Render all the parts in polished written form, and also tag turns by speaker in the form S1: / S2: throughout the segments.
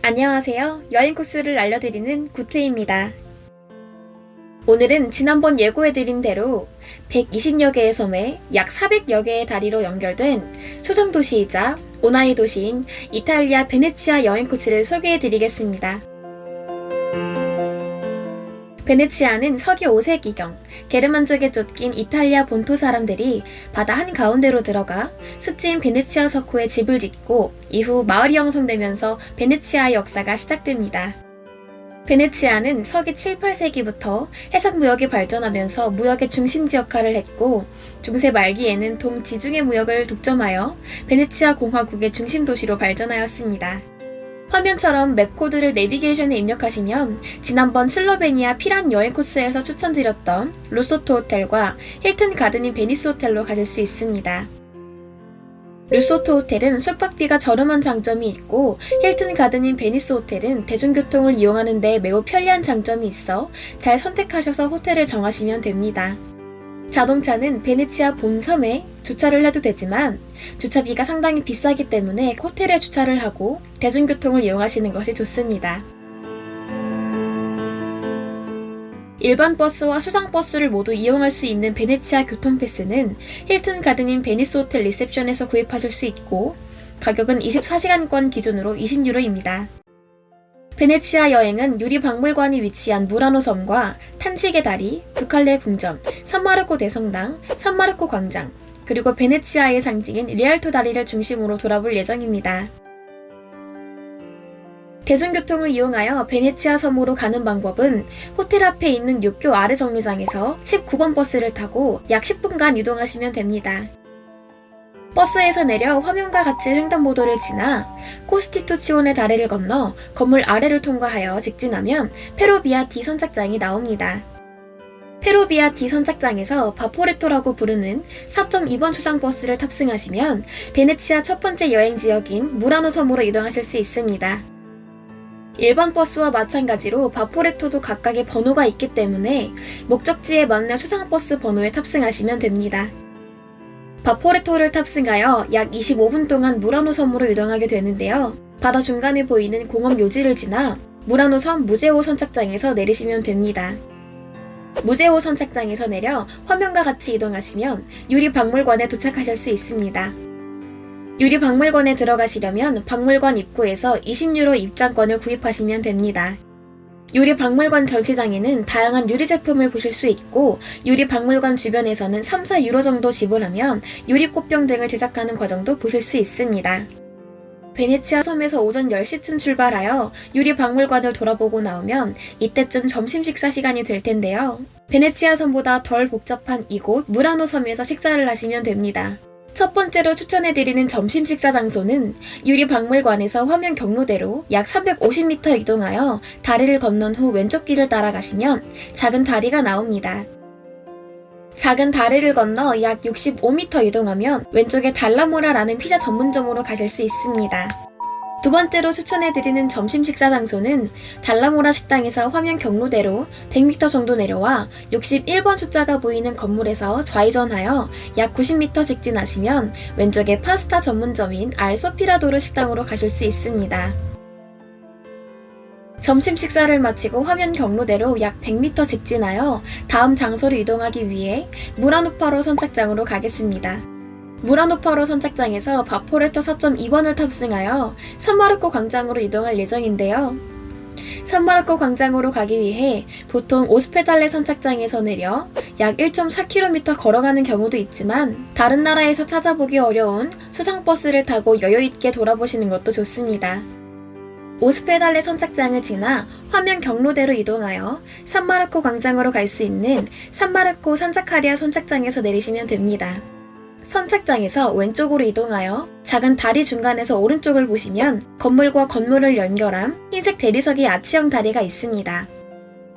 S1: 안녕하세요. 여행 코스를 알려드리는 구트입니다. 오늘은 지난번 예고해드린 대로 120여 개의 섬에 약 400여 개의 다리로 연결된 수성도시이자 운하의 도시인 이탈리아 베네치아 여행 코스를 소개해드리겠습니다. 베네치아는 서기 5세기경 게르만족에 쫓긴 이탈리아 본토 사람들이 바다 한가운데로 들어가 습지인 베네치아 석호에 집을 짓고 이후 마을이 형성되면서 베네치아의 역사가 시작됩니다. 베네치아는 서기 7, 8세기부터 해상무역이 발전하면서 무역의 중심지 역할을 했고 중세 말기에는 동지중해 무역을 독점하여 베네치아 공화국의 중심 도시로 발전하였습니다. 화면처럼 맵코드를 내비게이션에 입력하시면 지난번 슬로베니아 피란 여행 코스에서 추천드렸던 루소토 호텔과 힐튼 가든인 베니스 호텔로 가실 수 있습니다. 루소토 호텔은 숙박비가 저렴한 장점이 있고 힐튼 가든인 베니스 호텔은 대중교통을 이용하는 데 매우 편리한 장점이 있어 잘 선택하셔서 호텔을 정하시면 됩니다. 자동차는 베네치아 본섬에 주차를 해도 되지만 주차비가 상당히 비싸기 때문에 호텔에 주차를 하고 대중교통을 이용하시는 것이 좋습니다. 일반 버스와 수상버스를 모두 이용할 수 있는 베네치아 교통패스는 힐튼 가든인 베니스 호텔 리셉션에서 구입하실 수 있고 가격은 24시간권 기준으로 20유로입니다. 베네치아 여행은 유리박물관이 위치한 무라노 섬과 탄식의 다리, 두칼레 궁전, 산마르코 대성당, 산마르코 광장, 그리고 베네치아의 상징인 리알토 다리를 중심으로 돌아볼 예정입니다. 대중교통을 이용하여 베네치아 섬으로 가는 방법은 호텔 앞에 있는 육교 아래 정류장에서 19번 버스를 타고 약 10분간 이동하시면 됩니다. 버스에서 내려 화면과 같이 횡단보도를 지나 코스티투치온의 다리를 건너 건물 아래를 통과하여 직진하면 페로비아 디 선착장이 나옵니다. 페로비아 디 선착장에서 바포레토라고 부르는 4.2번 수상버스를 탑승하시면 베네치아 첫 번째 여행지역인 무라노 섬으로 이동하실 수 있습니다. 일반 버스와 마찬가지로 바포레토도 각각의 번호가 있기 때문에 목적지에 맞는 수상버스 번호에 탑승하시면 됩니다. 바포레토를 탑승하여 약 25분 동안 무라노 섬으로 이동하게 되는데요. 바다 중간에 보이는 공업 요지를 지나 무라노 섬 무제호 선착장에서 내리시면 됩니다. 무제호 선착장에서 내려 화면과 같이 이동하시면 유리박물관에 도착하실 수 있습니다. 유리박물관에 들어가시려면 박물관 입구에서 20유로 입장권을 구입하시면 됩니다. 유리박물관 전시장에는 다양한 유리 제품을 보실 수 있고 유리박물관 주변에서는 3, 4유로 정도 지불하면 유리꽃병 등을 제작하는 과정도 보실 수 있습니다. 베네치아 섬에서 오전 10시쯤 출발하여 유리박물관을 돌아보고 나오면 이때쯤 점심 식사 시간이 될 텐데요. 베네치아 섬보다 덜 복잡한 이곳 무라노 섬에서 식사를 하시면 됩니다. 첫 번째로 추천해드리는 점심 식사 장소는 유리박물관에서 화면 경로대로 약 350m 이동하여 다리를 건넌 후 왼쪽 길을 따라가시면 작은 다리가 나옵니다. 작은 다리를 건너 약 65m 이동하면 왼쪽에 달라모라라는 피자 전문점으로 가실 수 있습니다. 두 번째로 추천해드리는 점심 식사 장소는 달라모라 식당에서 화면 경로대로 100m 정도 내려와 61번 숫자가 보이는 건물에서 좌회전하여 약 90m 직진하시면 왼쪽에 파스타 전문점인 알소피라도르 식당으로 가실 수 있습니다. 점심 식사를 마치고 화면 경로대로 약 100m 직진하여 다음 장소로 이동하기 위해 무라노파로 선착장으로 가겠습니다. 무라노파로 선착장에서 바포레토 4.2번을 탑승하여 산마르코 광장으로 이동할 예정인데요. 산마르코 광장으로 가기 위해 보통 오스페달레 선착장에서 내려 약 1.4km 걸어가는 경우도 있지만 다른 나라에서 찾아보기 어려운 수상버스를 타고 여유있게 돌아보시는 것도 좋습니다. 오스페달레 선착장을 지나 화면 경로대로 이동하여 산마르코 광장으로 갈 수 있는 산마르코 산자카리아 선착장에서 내리시면 됩니다. 선착장에서 왼쪽으로 이동하여 작은 다리 중간에서 오른쪽을 보시면 건물과 건물을 연결한 흰색 대리석의 아치형 다리가 있습니다.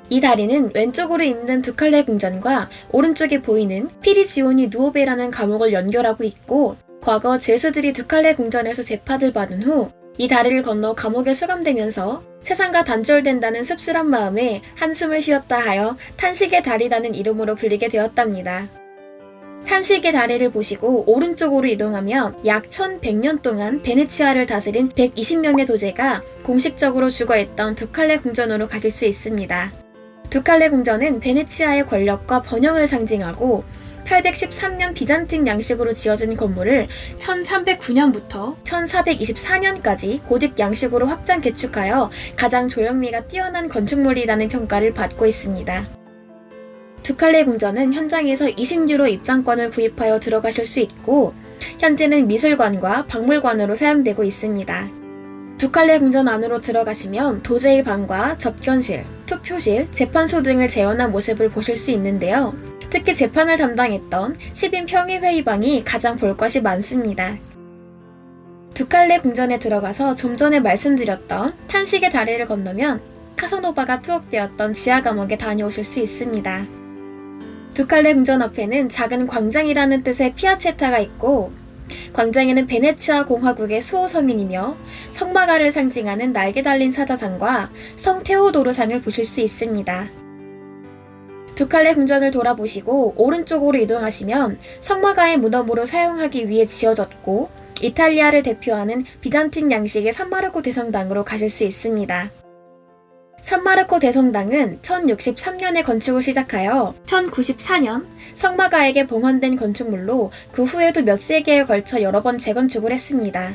S1: 이 다리는 왼쪽으로 있는 두칼레 궁전과 오른쪽에 보이는 피리지오니 누오베라는 감옥을 연결하고 있고 과거 죄수들이 두칼레 궁전에서 재판을 받은 후 이 다리를 건너 감옥에 수감되면서 세상과 단절된다는 씁쓸한 마음에 한숨을 쉬었다 하여 탄식의 다리라는 이름으로 불리게 되었답니다. 탄식의 다리를 보시고 오른쪽으로 이동하면 약 1100년 동안 베네치아를 다스린 120명의 도제가 공식적으로 주거했던 두칼레 궁전으로 가실 수 있습니다. 두칼레 궁전은 베네치아의 권력과 번영을 상징하고 813년 비잔틴 양식으로 지어진 건물을 1309년부터 1424년까지 고딕 양식으로 확장 개축하여 가장 조형미가 뛰어난 건축물이라는 평가를 받고 있습니다. 두칼레 궁전은 현장에서 20유로 입장권을 구입하여 들어가실 수 있고 현재는 미술관과 박물관으로 사용되고 있습니다. 두칼레 궁전 안으로 들어가시면 도제의 방과 접견실, 투표실, 재판소 등을 재현한 모습을 보실 수 있는데요. 특히 재판을 담당했던 10인 평의회의방이 가장 볼 것이 많습니다. 두칼레 궁전에 들어가서 좀 전에 말씀드렸던 탄식의 다리를 건너면 카사노바가 투옥되었던 지하 감옥에 다녀오실 수 있습니다. 두칼레 궁전 앞에는 작은 광장이라는 뜻의 피아체타가 있고 광장에는 베네치아 공화국의 수호 성인이며 성마가를 상징하는 날개 달린 사자상과 성 테오도르상을 보실 수 있습니다. 두칼레 궁전을 돌아보시고 오른쪽으로 이동하시면 성마가의 무덤으로 사용하기 위해 지어졌고 이탈리아를 대표하는 비잔틴 양식의 산마르코 대성당으로 가실 수 있습니다. 산마르코 대성당은 1063년에 건축을 시작하여 1094년 성마가에게 봉헌된 건축물로 그 후에도 몇 세기에 걸쳐 여러 번 재건축을 했습니다.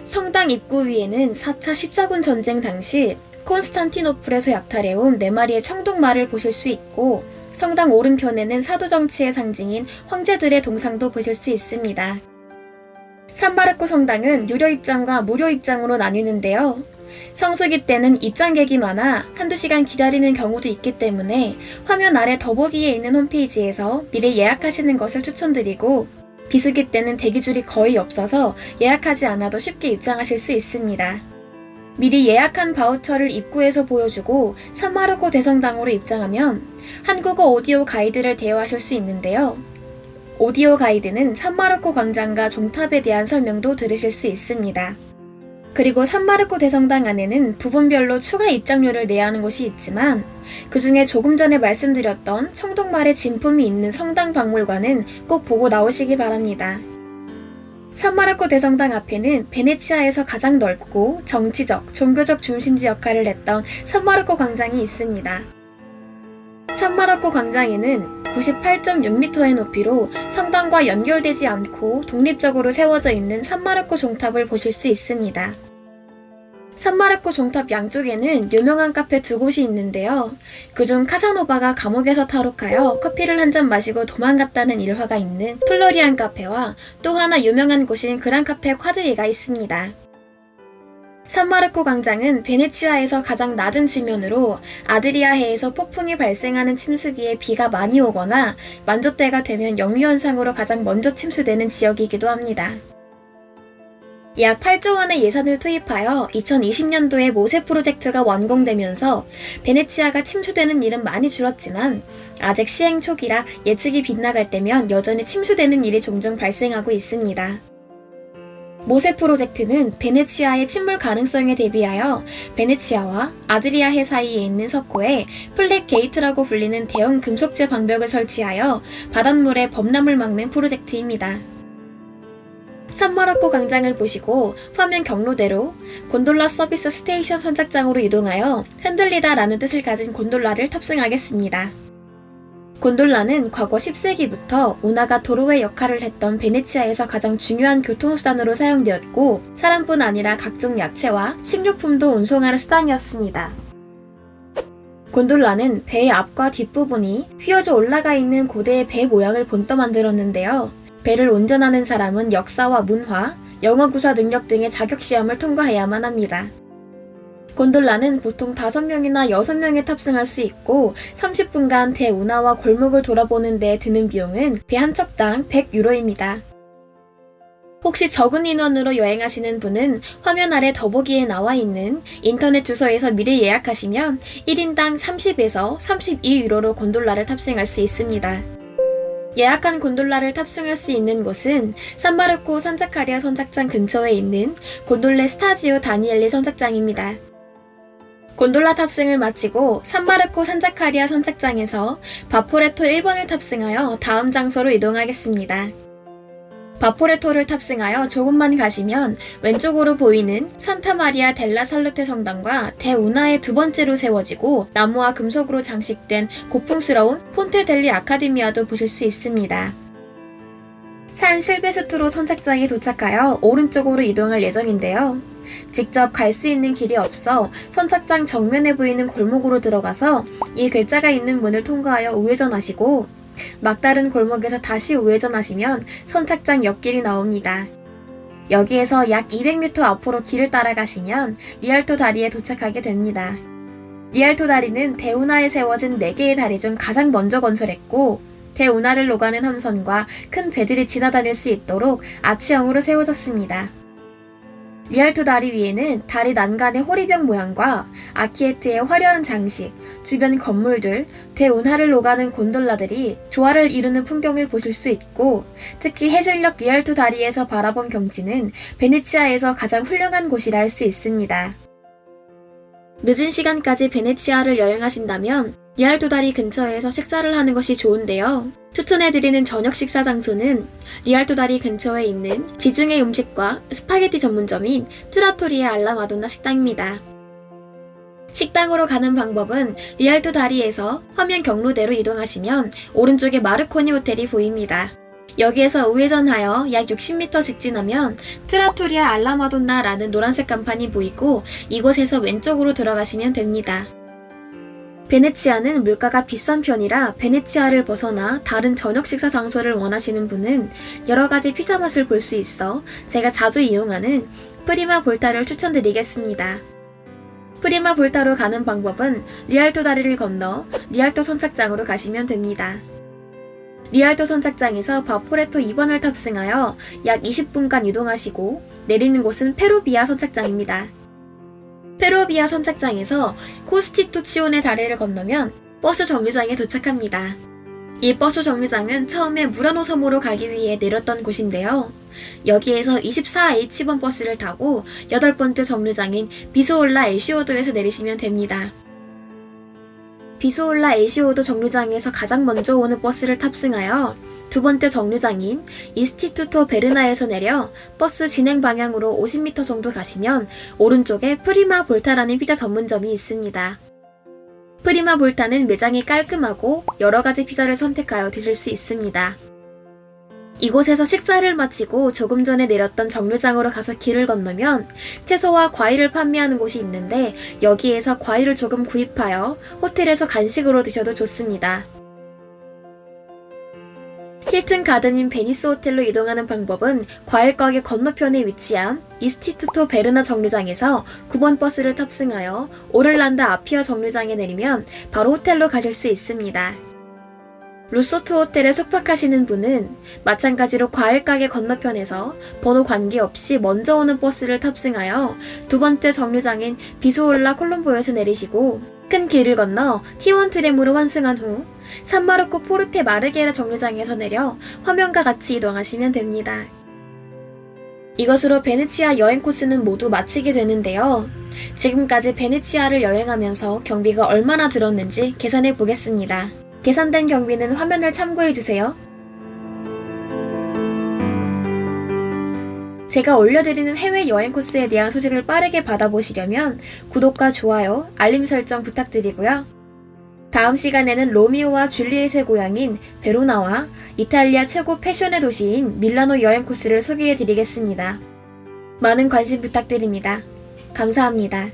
S1: 성당 입구 위에는 4차 십자군 전쟁 당시 콘스탄티노플에서 약탈해온 4마리의 청동말을 보실 수 있고 성당 오른편에는 사도 정치의 상징인 황제들의 동상도 보실 수 있습니다. 산마르코 성당은 유료 입장과 무료 입장으로 나뉘는데요. 성수기 때는 입장객이 많아 한두 시간 기다리는 경우도 있기 때문에 화면 아래 더보기에 있는 홈페이지에서 미리 예약하시는 것을 추천드리고 비수기 때는 대기줄이 거의 없어서 예약하지 않아도 쉽게 입장하실 수 있습니다. 미리 예약한 바우처를 입구에서 보여주고 산마르코 대성당으로 입장하면 한국어 오디오 가이드를 대여하실 수 있는데요. 오디오 가이드는 산마르코 광장과 종탑에 대한 설명도 들으실 수 있습니다. 그리고 산마르코 대성당 안에는 부분별로 추가 입장료를 내야 하는 곳이 있지만 그 중에 조금 전에 말씀드렸던 청동말의 진품이 있는 성당 박물관은 꼭 보고 나오시기 바랍니다. 산마르코 대성당 앞에는 베네치아에서 가장 넓고 정치적, 종교적 중심지 역할을 했던 산마르코 광장이 있습니다. 산마르코 광장에는 98.6m의 높이로 성당과 연결되지 않고 독립적으로 세워져 있는 산마르코 종탑을 보실 수 있습니다. 산마르코 종탑 양쪽에는 유명한 카페 2곳이 있는데요. 그중 카사노바가 감옥에서 탈옥하여 커피를 한 잔 마시고 도망갔다는 일화가 있는 플로리안 카페와 또 하나 유명한 곳인 그랑카페 콰드리가 있습니다. 산마르코 광장은 베네치아에서 가장 낮은 지면으로 아드리아해에서 폭풍이 발생하는 침수기에 비가 많이 오거나 만조 때가 되면 역류현상으로 가장 먼저 침수되는 지역이기도 합니다. 약 8조 원의 예산을 투입하여 2020년도에 모세 프로젝트가 완공되면서 베네치아가 침수되는 일은 많이 줄었지만 아직 시행 초기라 예측이 빗나갈 때면 여전히 침수되는 일이 종종 발생하고 있습니다. 모세 프로젝트는 베네치아의 침몰 가능성에 대비하여 베네치아와 아드리아해 사이에 있는 석고에 플랫 게이트라고 불리는 대형 금속재 방벽을 설치하여 바닷물의 범람을 막는 프로젝트입니다. 산마르코 광장을 보시고 화면 경로대로 곤돌라 서비스 스테이션 선착장으로 이동하여 흔들리다 라는 뜻을 가진 곤돌라를 탑승하겠습니다. 곤돌라는 과거 10세기부터 운하가 도로의 역할을 했던 베네치아에서 가장 중요한 교통수단으로 사용되었고 사람뿐 아니라 각종 야채와 식료품도 운송하는 수단이었습니다. 곤돌라는 배의 앞과 뒷부분이 휘어져 올라가 있는 고대의 배 모양을 본떠 만들었는데요. 배를 운전하는 사람은 역사와 문화, 영어 구사 능력 등의 자격시험을 통과해야만 합니다. 곤돌라는 보통 5명이나 6명이 탑승할 수 있고 30분간 대운하와 골목을 돌아보는 데 드는 비용은 배 한 척당 100유로입니다. 혹시 적은 인원으로 여행하시는 분은 화면 아래 더보기에 나와 있는 인터넷 주소에서 미리 예약하시면 1인당 30에서 32유로로 곤돌라를 탑승할 수 있습니다. 예약한 곤돌라를 탑승할 수 있는 곳은 산마르코 산자카리아 선착장 근처에 있는 곤돌레 스타지오 다니엘리 선착장입니다. 곤돌라 탑승을 마치고 산마르코 산자카리아 선착장에서 바포레토 1번을 탑승하여 다음 장소로 이동하겠습니다. 바포레토를 탑승하여 조금만 가시면 왼쪽으로 보이는 산타마리아 델라 살루테 성당과 대우나의 두 번째로 세워지고 나무와 금속으로 장식된 고풍스러운 폰테 델리 아카데미아도 보실 수 있습니다. 산 실베스트로 선착장에 도착하여 오른쪽으로 이동할 예정인데요. 직접 갈 수 있는 길이 없어 선착장 정면에 보이는 골목으로 들어가서 이 글자가 있는 문을 통과하여 우회전하시고 막다른 골목에서 다시 우회전하시면 선착장 옆길이 나옵니다. 여기에서 약 200m 앞으로 길을 따라가시면 리알토 다리에 도착하게 됩니다. 리알토 다리는 대우나에 세워진 4개의 다리 중 가장 먼저 건설했고 대우나를 오가는 함선과 큰 배들이 지나다닐 수 있도록 아치형으로 세워졌습니다. 리알토 다리 위에는 다리 난간의 호리병 모양과 아키에트의 화려한 장식, 주변 건물들, 대운하를 오가는 곤돌라들이 조화를 이루는 풍경을 보실 수 있고 특히 해질녘 리알토 다리에서 바라본 경치는 베네치아에서 가장 훌륭한 곳이라 할 수 있습니다. 늦은 시간까지 베네치아를 여행하신다면 리알토 다리 근처에서 식사를 하는 것이 좋은데요. 추천해드리는 저녁 식사 장소는 리알토 다리 근처에 있는 지중해 음식과 스파게티 전문점인 트라토리에 알라 마돈나 식당입니다. 식당으로 가는 방법은 리알토 다리에서 화면 경로대로 이동하시면 오른쪽에 마르코니 호텔이 보입니다. 여기에서 우회전하여 약 60m 직진하면 트라토리아 알라 마돈나라는 노란색 간판이 보이고 이곳에서 왼쪽으로 들어가시면 됩니다. 베네치아는 물가가 비싼 편이라 베네치아를 벗어나 다른 저녁 식사 장소를 원하시는 분은 여러가지 피자 맛을 볼 수 있어 제가 자주 이용하는 프리마 볼타를 추천드리겠습니다. 프리마 볼타로 가는 방법은 리알토 다리를 건너 리알토 선착장으로 가시면 됩니다. 리알토 선착장에서 바포레토 2번을 탑승하여 약 20분간 이동하시고 내리는 곳은 페로비아 선착장입니다. 페로비아 선착장에서 코스티투치온의 다리를 건너면 버스 정류장에 도착합니다. 이 버스 정류장은 처음에 무라노 섬으로 가기 위해 내렸던 곳인데요. 여기에서 24H번 버스를 타고 8번째 정류장인 비소올라 에시오도에서 내리시면 됩니다. 비소올라 에시오도 정류장에서 가장 먼저 오는 버스를 탑승하여 두 번째 정류장인 이스티투토 베르나에서 내려 버스 진행 방향으로 50m 정도 가시면 오른쪽에 프리마 볼타라는 피자 전문점이 있습니다. 프리마 볼타는 매장이 깔끔하고 여러가지 피자를 선택하여 드실 수 있습니다. 이곳에서 식사를 마치고 조금 전에 내렸던 정류장으로 가서 길을 건너면 채소와 과일을 판매하는 곳이 있는데 여기에서 과일을 조금 구입하여 호텔에서 간식으로 드셔도 좋습니다. 힐튼 가든인 베니스 호텔로 이동하는 방법은 과일 가게 건너편에 위치한 이스티투토 베르나 정류장에서 9번 버스를 탑승하여 오를란다 아피아 정류장에 내리면 바로 호텔로 가실 수 있습니다. 루소트 호텔에 숙박하시는 분은 마찬가지로 과일 가게 건너편에서 번호 관계없이 먼저 오는 버스를 탑승하여 두 번째 정류장인 비소올라 콜롬보에서 내리시고 큰 길을 건너 T1 트램으로 환승한 후 산마르코 포르테 마르게라 정류장에서 내려 화면과 같이 이동하시면 됩니다. 이것으로 베네치아 여행 코스는 모두 마치게 되는데요. 지금까지 베네치아를 여행하면서 경비가 얼마나 들었는지 계산해 보겠습니다. 계산된 경비는 화면을 참고해주세요. 제가 올려드리는 해외 여행 코스에 대한 소식을 빠르게 받아보시려면 구독과 좋아요, 알림 설정 부탁드리고요. 다음 시간에는 로미오와 줄리엣의 고향인 베로나와 이탈리아 최고 패션의 도시인 밀라노 여행 코스를 소개해드리겠습니다. 많은 관심 부탁드립니다. 감사합니다.